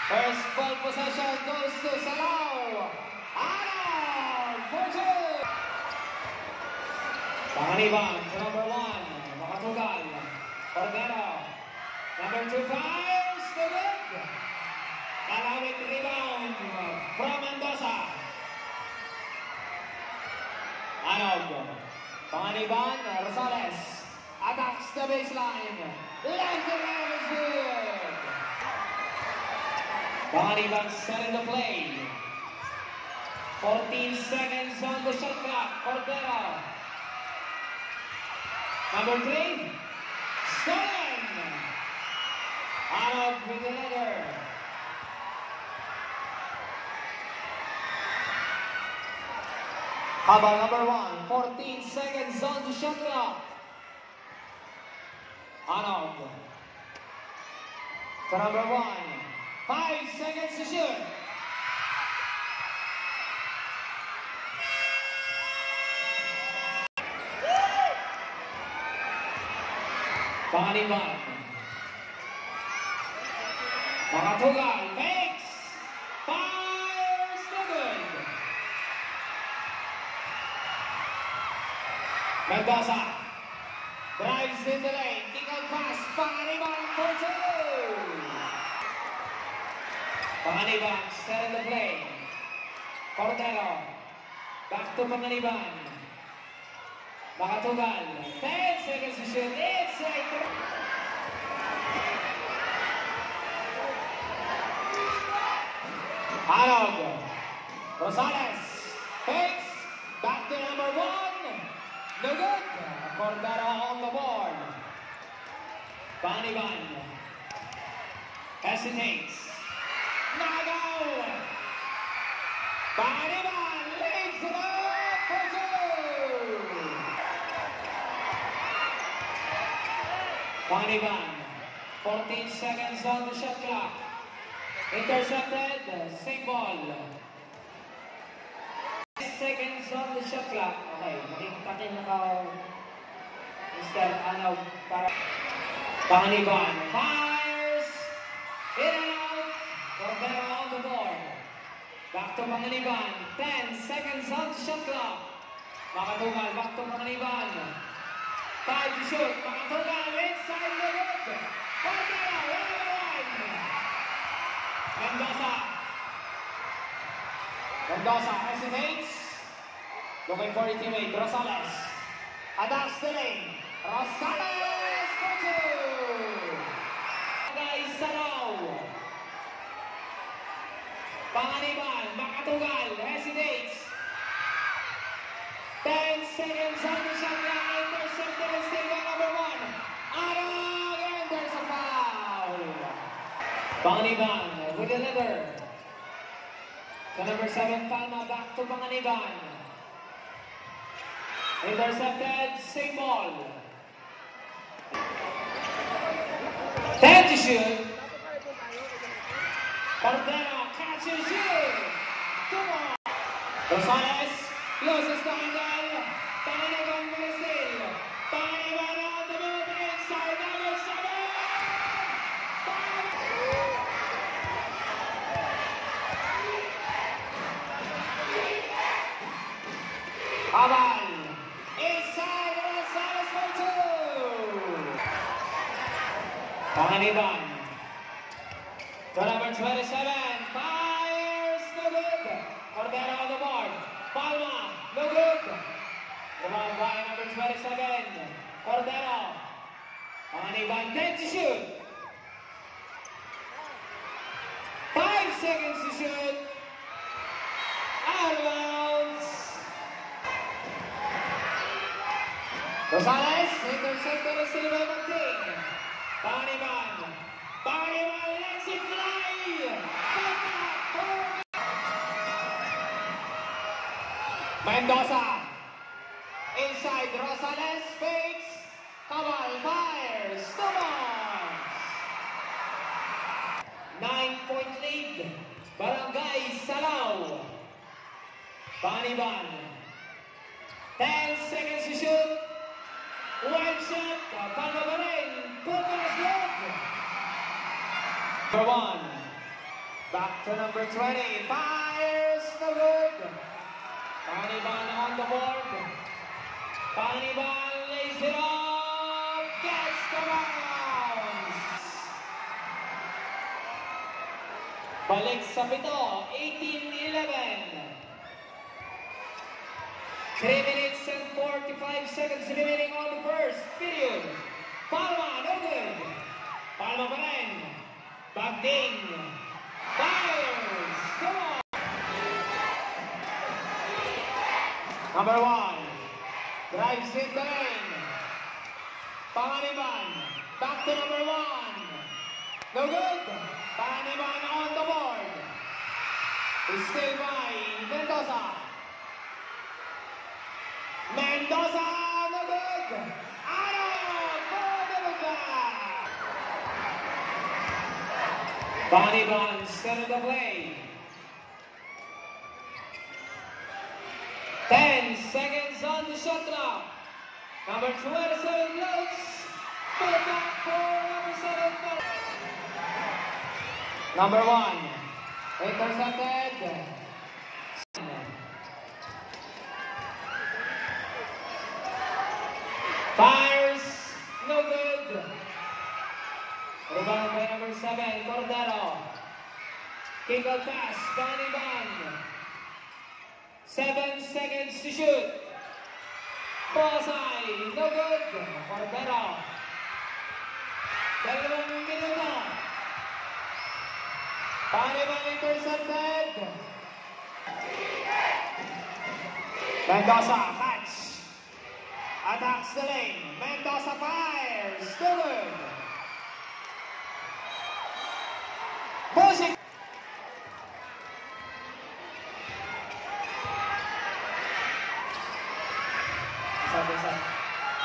First ball possession goes to Salao. Anon for two. Panganiban to number 1. Makatugal. Cordero. Number 2 fires. No good. Kalawit rebound from Mendoza. Anog. Panganiban. Rosales. Attacks the baseline. Left the man is good. Panganiban set in the play. 14 seconds on the shot clock. Cordero. Number 3. Stolen. Anog with the leather. Habang number 1. 14 seconds on the shot clock. Anog. To number 1. 5 seconds to shoot. Panganiban. Makatugal. Fakes. Fires. No good. Mendoza. Drives in the lane. Kick out pass. Panganiban for 2. Panganiban set in the play. Cordero. Back to Panganiban. Makatugal. 10 seconds to shoot. Inside. Anog. Rosales. Fakes. Back to number 1. No good. Cordero on the board. Panganiban. Hesitates. Nagaw. Panganiban leads it up for 2. Panganiban. 14 seconds on the shot clock. Intercepted. Same ball. 10 seconds on the shot clock. Okay, makikitakin na ka. Instead, para Panganiban. Fires. In and out. Cordero on the board. Back to Panganiban. 10 seconds on the shot clock. Makatugal. Back to Panganiban. 5 to shoot. Makatugal. Inside the good. Cordero. 1-1. Mendoza. Mendoza hesitates. Looking for a teammate. Rosales. Attacks the lane. Rosales for 2. Guys, Salao. Panganiban. Makatugal. Hesitates. 10 seconds on the shot clock. Intercepted and still by number 1. Anog. And there's a foul. Panganiban with the leather. To number 7, Palma. Back to Panganiban. Intercepted. Same ball. 10 to shoot. Cordero catches it. Come on. Rosales closes the handle. Panganiban with a steal. Panganiban on the move inside number 7. Abal. Inside Rosales for 2. Panganiban. To number 27. Fires. No good. Cordero on the board. Palma. No good. Rebound by number 27. Cordero. Panganiban. 10 to shoot. 5 seconds to shoot. Out of bounds. Rosales, intercepted and still by Monting. Panganiban. Panganiban lets it fly. Mendoza. Inside, Rosales fakes. Cabal fires. No bounds. 9-point lead. Barangay Salao. Panganiban. 10 seconds to shoot. One shot. Palma pa rin. Put on his glove. Number 1. Back to number 20. Fires. No good. Paniban on the board. Paniban lays it off. Gets the bounce. Balik sa pito. 18-11. 3 minutes and 45 seconds remaining on the first period. Palma, no good. Palma pa rin. Bagding. Fires. Come on. Number 1. Drives in the lane. Panganiban. Back to number 1. No good. Panganiban on the board. Still by Mendoza. Mendoza, no good. Out for the back. Panganiban started the play. 10 seconds on the shot clock. Number 27 blows. Put it back for number 7. Number 1. Intercepted. Fires. No good. Rebound by number 7. Cordero. Kick out pass. Panganiban. 7 seconds to shoot. Bullseye. No good. Cordero. Dalawang minuto. Panganiban intercepted. Mendoza. Catch. Attacks the lane. Mendoza fires. No good. Pushing.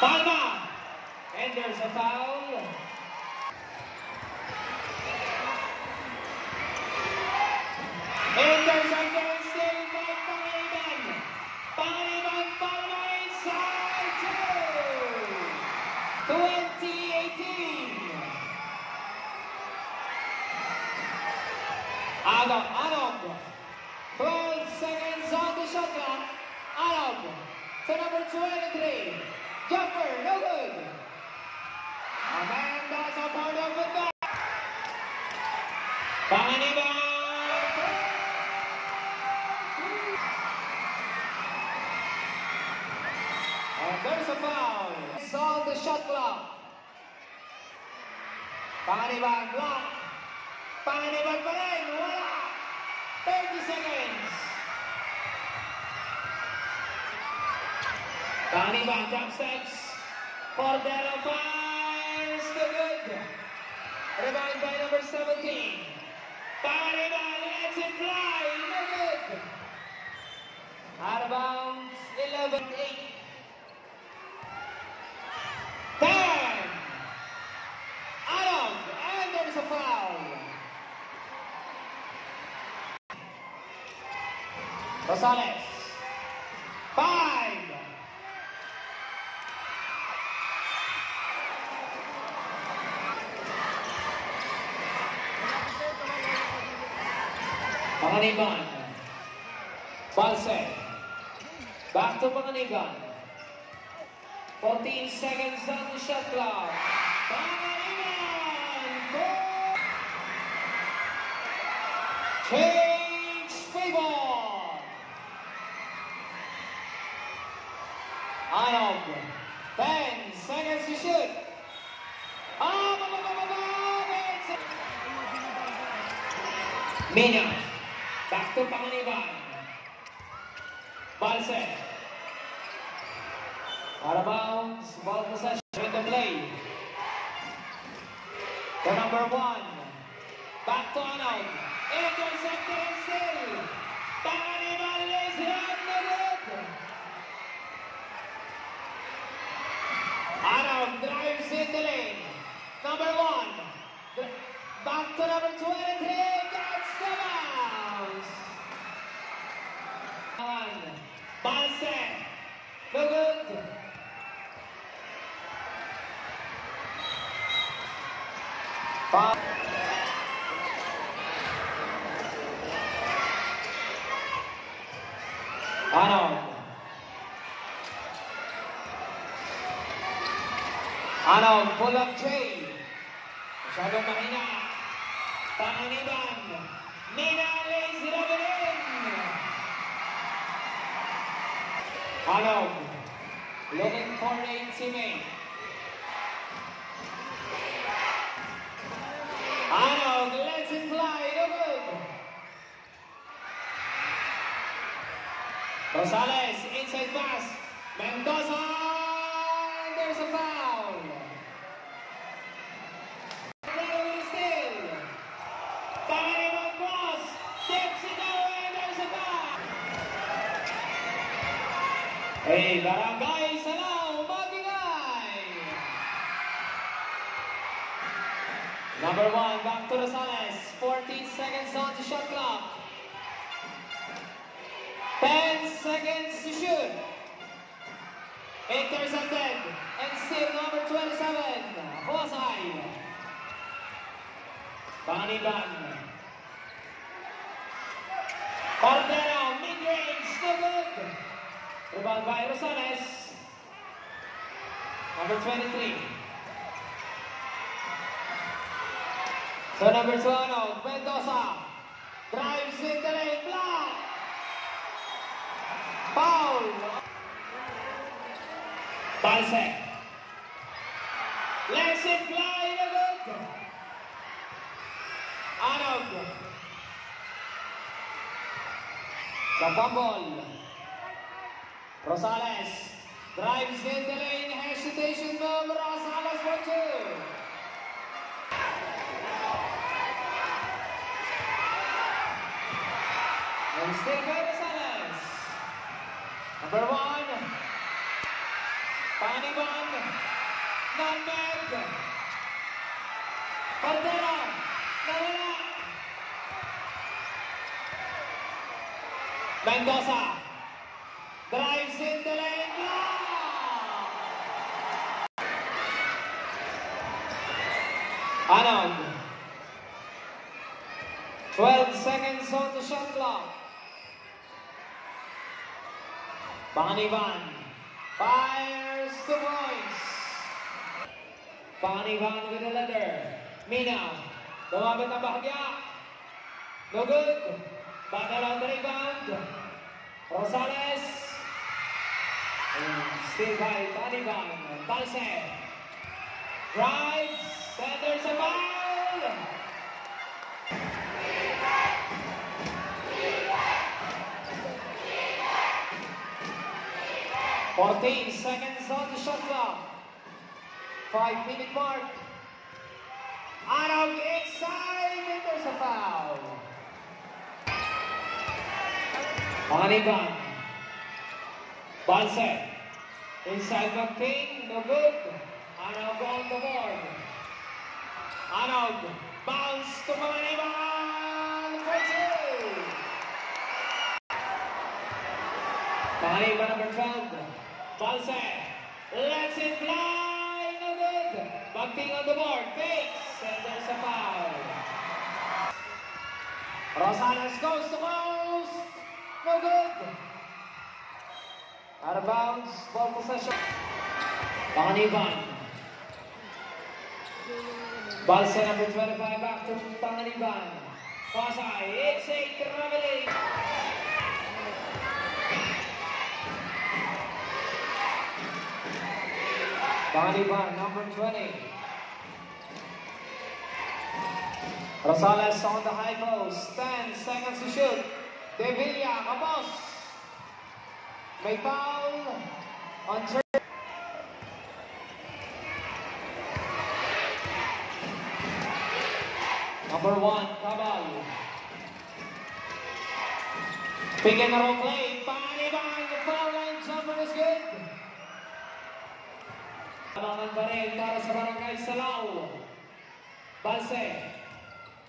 Palma! And there's a foul. Intercepted still by Panganiban. Panganiban, Palma inside 2. 2018. Anog. 12 seconds on the shot clock. Anog. To number 23. Jumper, no good. Amanda's a part of the back. Panganiban. And there's a foul. It's on the shot clock. Panganiban block. Panganiban pa rin. Wala. 30 seconds. Panganiban jump steps. Cordero fires. No good. Rebound by number 17. Panganiban lets it fly. No good. Out of bounds. 11-8. 10. Anog. And there's a foul. Rosales. 5. Panganiban. Balse. Back to Panganiban. 14 seconds on the shot clock. Panganiban. Change favor. Anog. 10 seconds to shoot. Mina. Back to Panganiban. Balse. Out of bounds. Ball possession in the play. The number 1. Back to Anog. Intercepted and still. Panganiban lays it up the good. Anog drives in the lane. Number 1. Back to number 23. Gets the bounce. Balse. No good. Anog. Anog, pull up Jay. Masyadong mahina. Panganiban. Nina lays it up and in. Anog. Looking for a teammate. Anog lets it fly. No good. Rosales, inside pass. Mendoza. And there's a foul. Hey, Barangay Salao, Mabingay! Number 1, back to Rosales. 14 seconds on the shot clock. 10 seconds to shoot. Intercepted. And still number 27, Hosay. Panganiban. Cordero, mid-range, no good. Rebound by Rosales. Number 23. So number 2, Mendoza. Drives in the lane, block. Foul. Balsec. Lets it fly, no good. Anog. The fumble. Rosales drives in the lane, hesitation from Rosales for 2. And still by Rosales. Number 1, Panganiban, Nutmeg, Cordero, nawala. Mendoza. Drives in the lane, Anog. 12 seconds on the shot clock. Panganiban fires 2 points. Panganiban with a leather. Mina, lumabot ang bahagya. No good. Battle on the rebound. Rosales. Still by Panganiban. Balsec. Drives. And there's a foul. "14 seconds on the shot clock. 5-minute mark. Anog inside. And there's a foul. Panganiban. Balsec. Inside the king, no good. Anog on the board. Anog, bounce to Panganiban for 2. Panganiban number 12. Balsec lets it fly, no good. Bunting on the board, fakes, and there's a foul. Rosales goes to post, no good. Out of bounds, ball possession. Panganiban. Balsec number 25 back to Panganiban. Hosay, it's a traveling. Panganiban number 20. Rosales on the high post. 10 seconds to shoot. De Villa, kabos. May foul on turn. Number 1, Cabal. Pick and roll play. Panganiban, the foul line jumper is good. Tabangan pa rin para sa Barangay Salao. Balsec.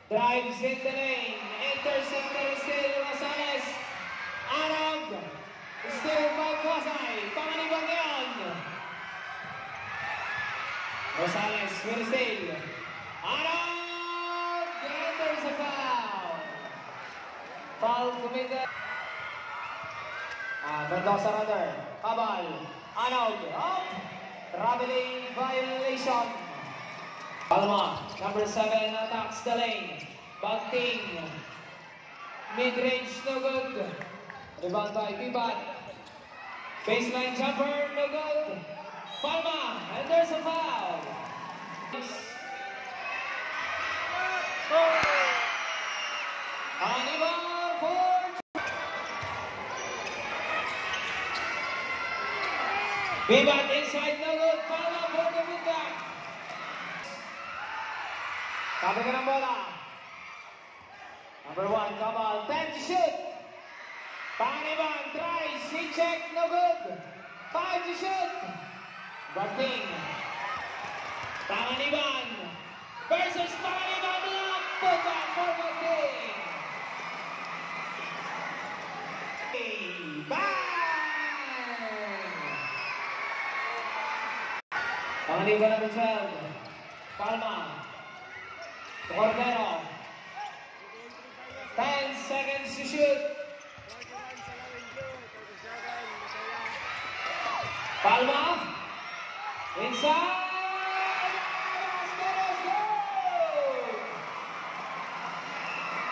Drives in the lane. Interceptor still Rosales. Anog. Still by Hosay. Panganiban ngayon. Rosales will steal. Anog. And there's a foul. Foul committed. Mendoza rather. Cabal. Anog. Up. Traveling violation. Palma. Number 7 attacks the lane. Bagting. Mid-range no good. Rebound by Bibat. Baseline jumper no good. Palma. And there's a foul. Hannibal for Bibat inside no good. Palma for the putback. Tabi ka ng bola. Number 1, Cabal, 10 to shoot. Paniban tries, he check, no good. 5 to shoot. Bagting. Paniban versus Paniban, block. Put back for Bagting. Bang! Paniban number 12. Palma. Cordero. 10 seconds to shoot. Palma. Inside.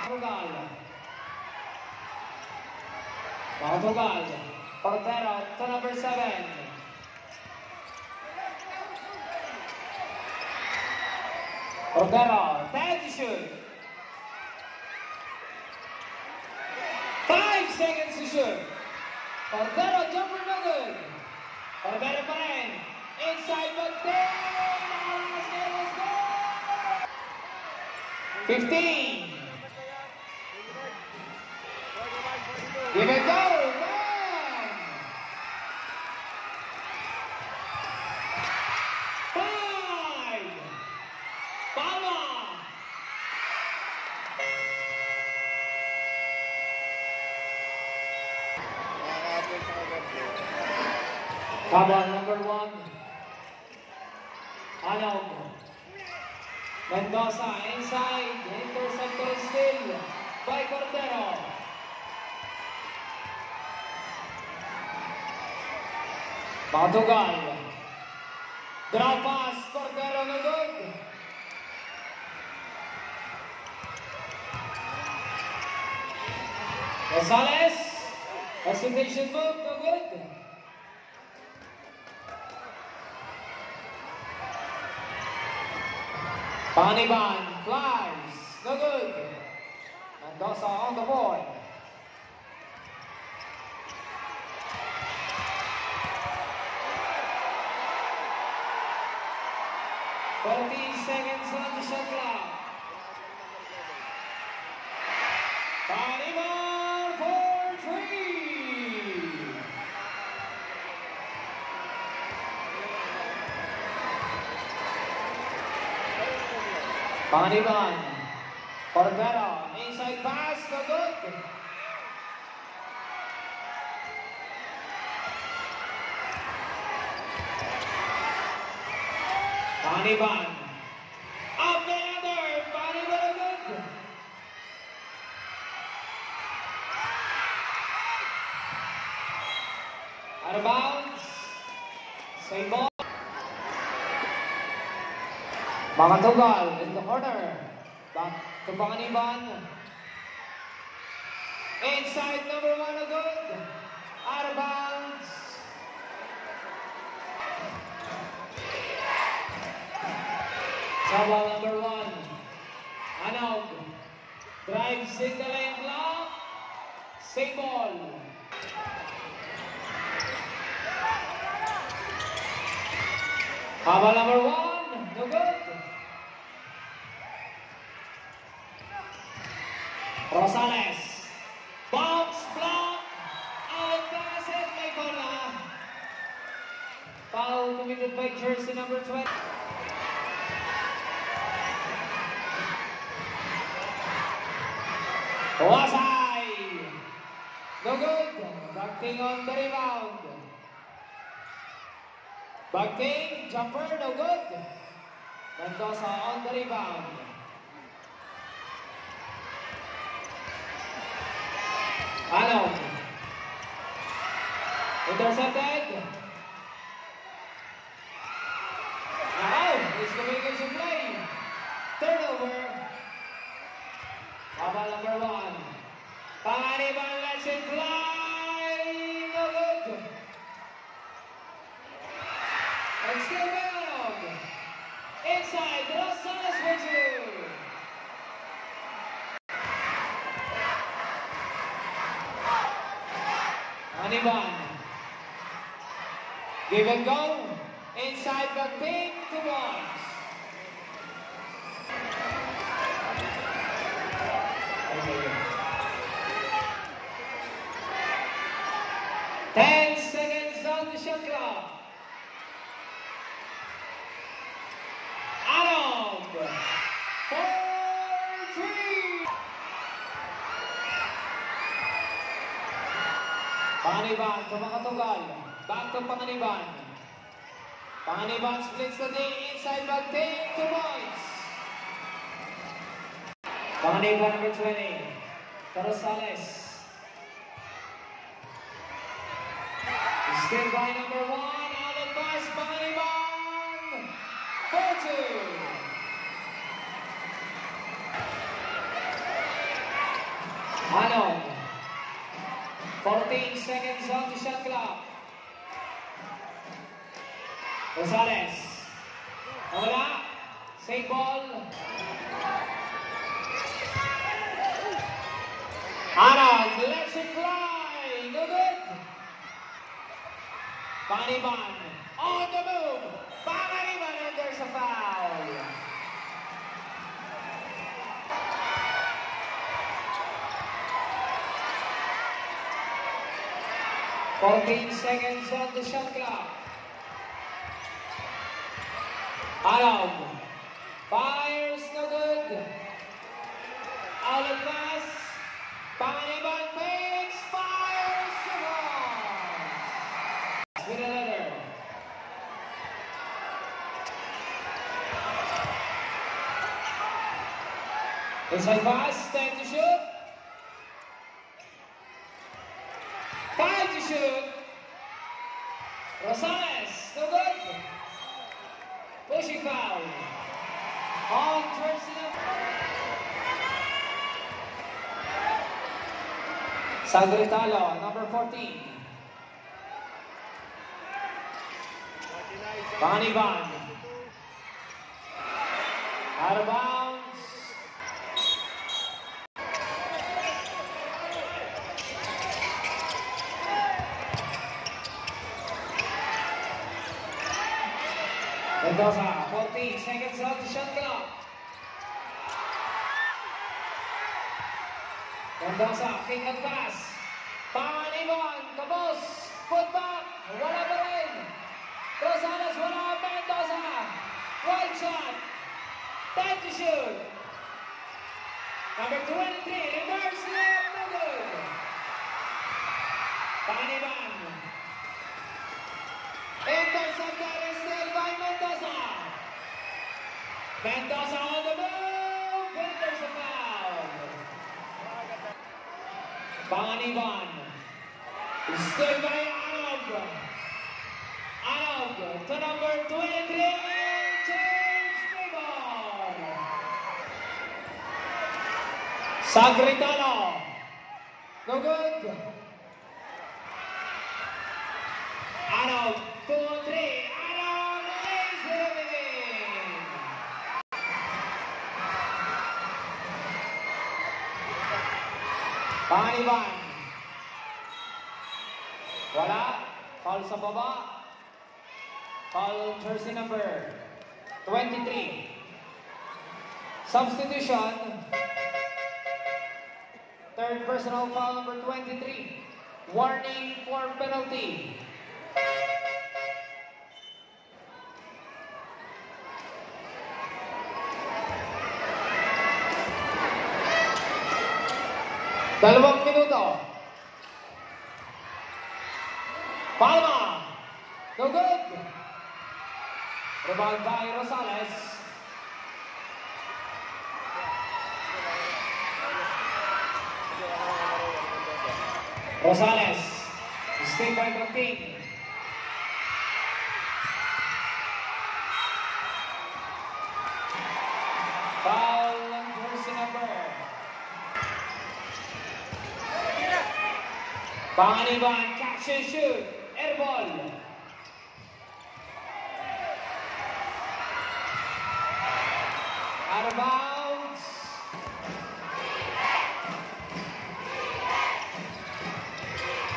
Portugal. Portugal. Cordero to number 7. Cordero. 10 to shoot. 5 seconds to shoot. Cordero jumper no good. Cordero pa rin. Inside Bagting. Let's go. 15. Give it go. Man. 5. Palma. Cabal number 1. Anog. Mendoza inside. Interceptor still by Cordero. Portugal. Drop pass. Cordero no good. Rosales. Hesitation move no good. Paniban flies, no good. Mendoza on the board. Seconds on the shot clock. Paniban for 3. Paniban. Cordero. Inside pass, no good. Paniban. Up another. Paniban no good. Out of bounds. Same ball. Makatugal in the corner. Back to Paniban. Inside number 1 no good. Out of bounds. Cabal number 1. Anog. Drives in the lane block. Same ball. Cabal number 1. No good. Rosales. Box block. Out pass it. May bola. Foul committed by jersey number 20. Wasai. No good. Bagting on the rebound. Bagting, jumper, no good. Mendoza on the rebound. Anog. Intercepted. Now, he's coming into play. Turnover. Baba number 1. Panganiban lets it fly. No good. And still Meron. Inside, Rosales with you. Panganiban. Give and go. Inside the pin to Bonds. Ten seconds on the shot clock. Arnold. 4-3. Panganiban to mga tugal. Back to Panganiban. Panganiban splits the day inside back 10 to Bonds. Panganiban number 20. Rosales. Still by number 1. Out of pass. Panganiban. 4-2. Arnold. 14 seconds on the shot clock. Rosales. Nawala. Save ball. Arnold lets it fly. No good. Panganiban on the move. Panganiban, and there's a foul. $14 seconds on the shot clock. Arnold fires, no good. Out of pass. Panganiban fakes, fires, with another. Inside pass, 10 to shoot. 5 to shoot. Rosales, no good. Pushing foul. On Jersey. Sagritalo, number 14. Panganiban. Out of bounds. Mendoza, 14 seconds on the shot clock. Mendoza, kick and pass. Panganiban, kabos, put back, wala pa rin. Rosales, wala, Mendoza. Wide shot. 10 to shoot. Number 23, reverse layup, no good. Panganiban. Intercepted is still by Mendoza. Mendoza on the move, and there's a foul. Panganiban. Still by Arnold. Arnold to number 23. Change the ball. Sagritalo. No good. Arnold, 2-3. Arnold lays it in. Panganiban. Wala. Foul sa baba. Foul jersey number 23. Substitution. Third personal foul number 23. Warning for penalty. Dalawang minuto. Palma. No good. Rebound by Rosales. Rosales. Stay by the team. Foul on jersey number. Panganiban, catch and shoot. Air ball. Out of bounds.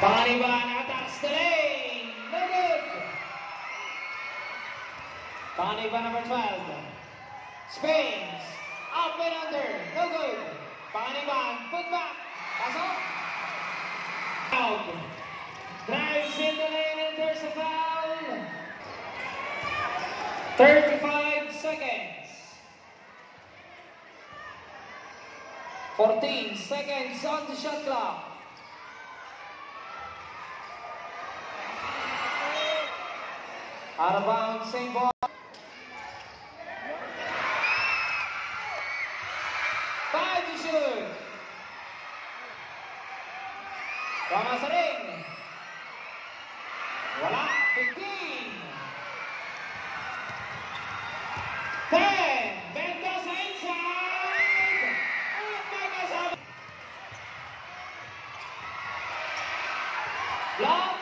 Panganiban attacks the lane. No good. Panganiban number 12. Spins. Up and under. No good. Panganiban. Put back. Pass off. Out. Drives in the lane and there's a foul. 35 seconds. 14 seconds on the shot clock. Out of bounds, same ball. 5 to shoot. Tama sa ring. Wala. 15. 10. Mendoza inside. At magkasama. Block.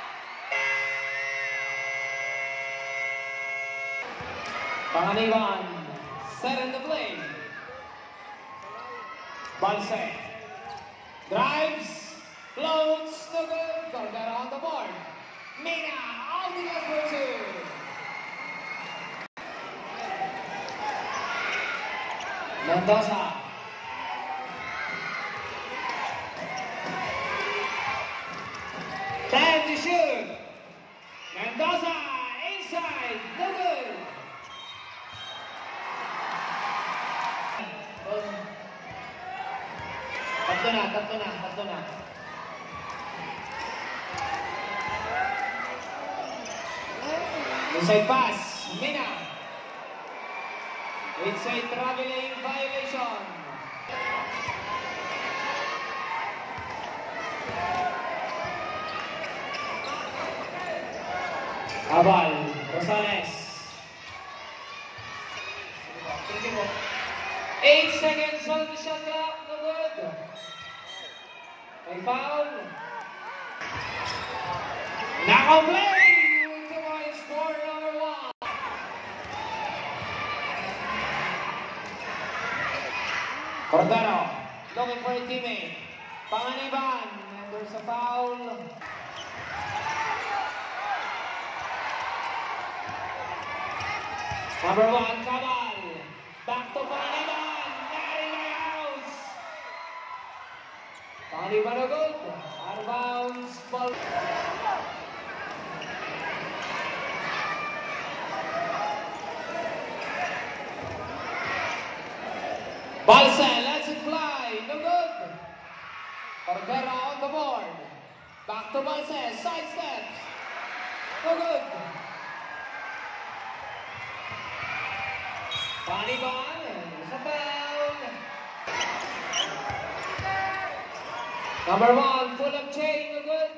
Panganiban. Set in the play. Balse. Drives. Floats. No good. Cordero on the board. Mina. All the goes for 2. Mendoza. Time to shoot. Mendoza inside. No good. Tatlo na. Inside pass. Mina. It's a traveling violation. Abal, Rosales. 8 seconds on the shot clock. No good. May foul. Now play. Ultimate score number 1. Cordero looking for a teammate. Panganiban, and there's a foul. Number 1, Cabal. Back to Panganiban. Not in my house. Panganiban no good. Out of bounds. Ball. Balse lets it fly. No good. Cordero on the board. Back to Balse. Side steps. No good. Panganiban, sa foul. Number 1, full of chain, no good.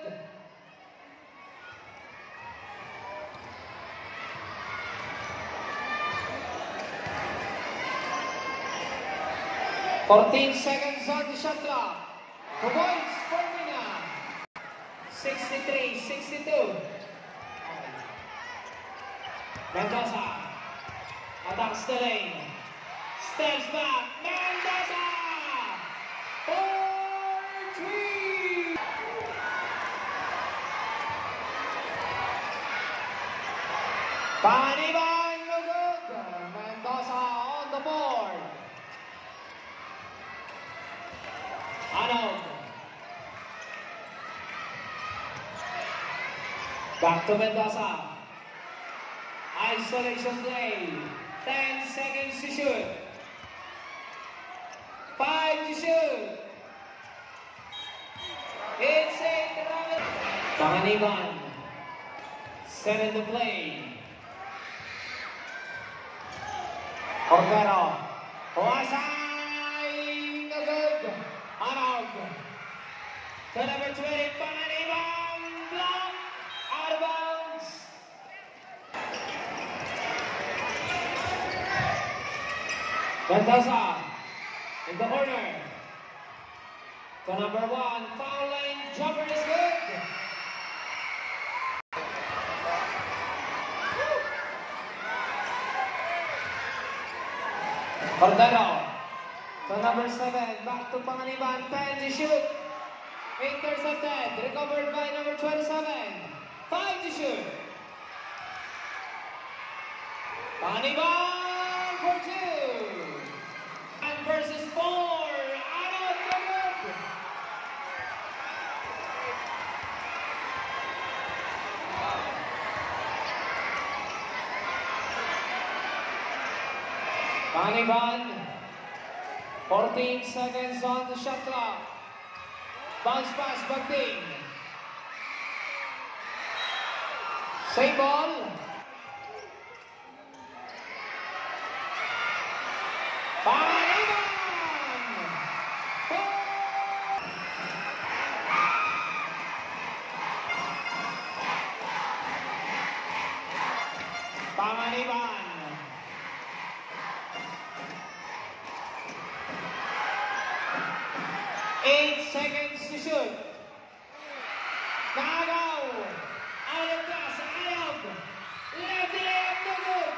"14 seconds on the shot clock. 2 points for Mina. 63-62. Mendoza attacks the lane. Steps back. Mendoza! 4-3! Panganiban, no good. Mendoza on the board. Arnold. Back to Mendoza. Isolation play. 10 seconds to shoot. 5 to shoot. It's a travel. Panganiban. Set in the play. Cordero. Huasay. No good. Arnold. To number 20. Panganiban. Block. Out of bounds. Mendoza in the corner. The number 1 foul line jumper is good. Cordero. The number 7 back to Panganiban. 10 to shoot. Intercepted. Recovered by number 27. 5 to shoot. Panganiban for 2. And versus 4. Out of the good. Panganiban. 14 seconds on the shot clock. Bounce pass, Bagting. Same ball. Panganiban! Panganiban. Eight seconds to shoot. Nagaw. Out of gas. Ayab. Left layup. No good.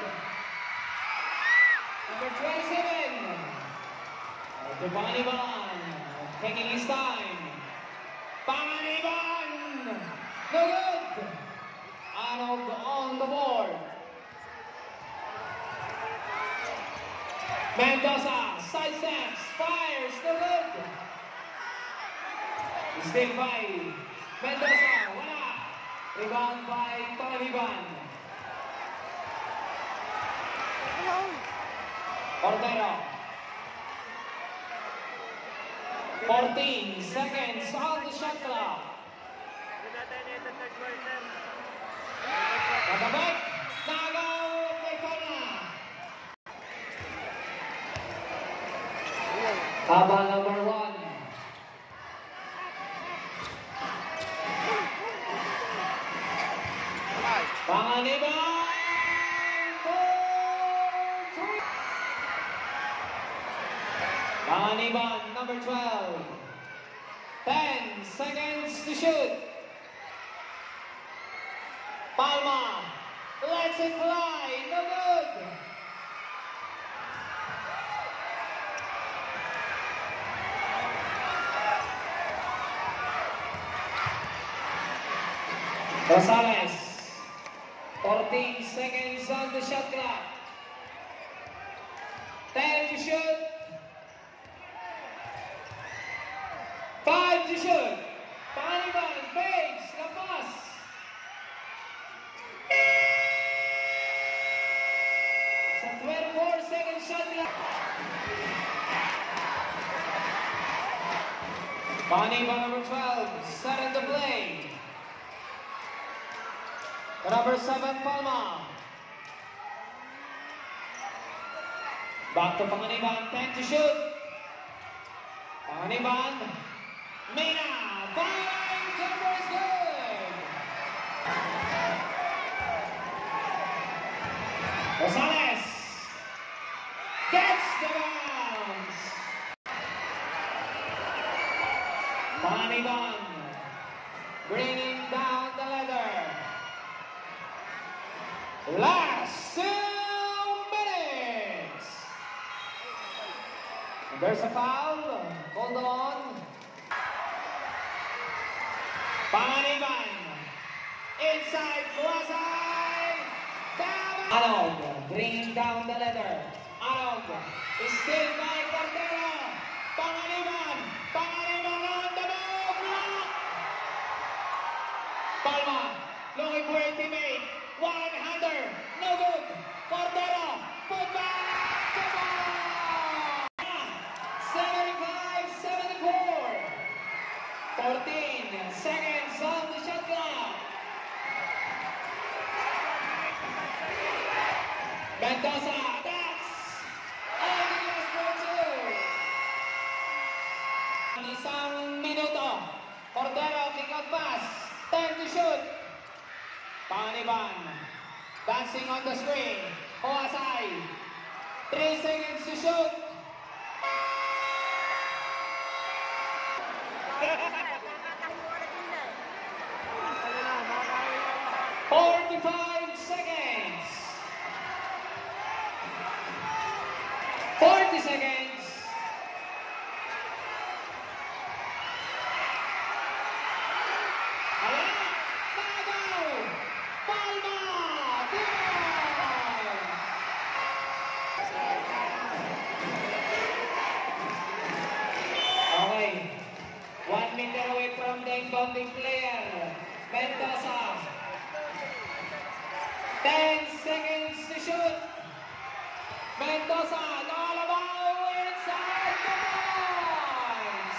Number 27. To Panganiban. Taking his time. Panganiban. No good. Arnold on the board. Mendoza. Side steps. Fires. No good. Mistake by Mendoza, wala. Rebound by Panganiban. Cordero. 14 seconds on the shot clock. Nakabike. Nagaw. May Pana. Haba number 1. Panganiban for 3. Panganiban, number 12. 10 seconds to shoot. Palma lets it fly. No good. Rosales. 14 seconds on the shot clock. 10 to shoot. 5 to shoot. Panganiban fakes the pass. It's a 24-second shot clock. Panganiban number 12 starting the play. Number 7, Palma. Back to Panganiban, 10 to shoot. Panganiban. Mena. Fine. Jumper is good. Rosales. Gets the bounce. Panganiban. Bringing down the ladder. Last 2 minutes. And there's a foul. Called on. Panganiban. Inside. Quasai. Arnold bringing down the ladder. Arnold is still by Cordero. Panganiban. Panganiban on the move. Block. Palma. Looking for a teammate. One-hander, no good. Cordero, put back the ball. 75-74. 14 seconds on the shot clock. Mendoza attacks. And he goes for 2. Isang minuto. Cordero, kick out pass. 10 to shoot. Panganiban. Dancing on the screen. Hoasay. 3 seconds to shoot. "45 seconds. 40 seconds. Ayan! Tagaw! Palma! Goal! Okay. 1 meter away from the inbounding player. Mendoza. 10 seconds to shoot. Mendoza, nakalabaw inside the box.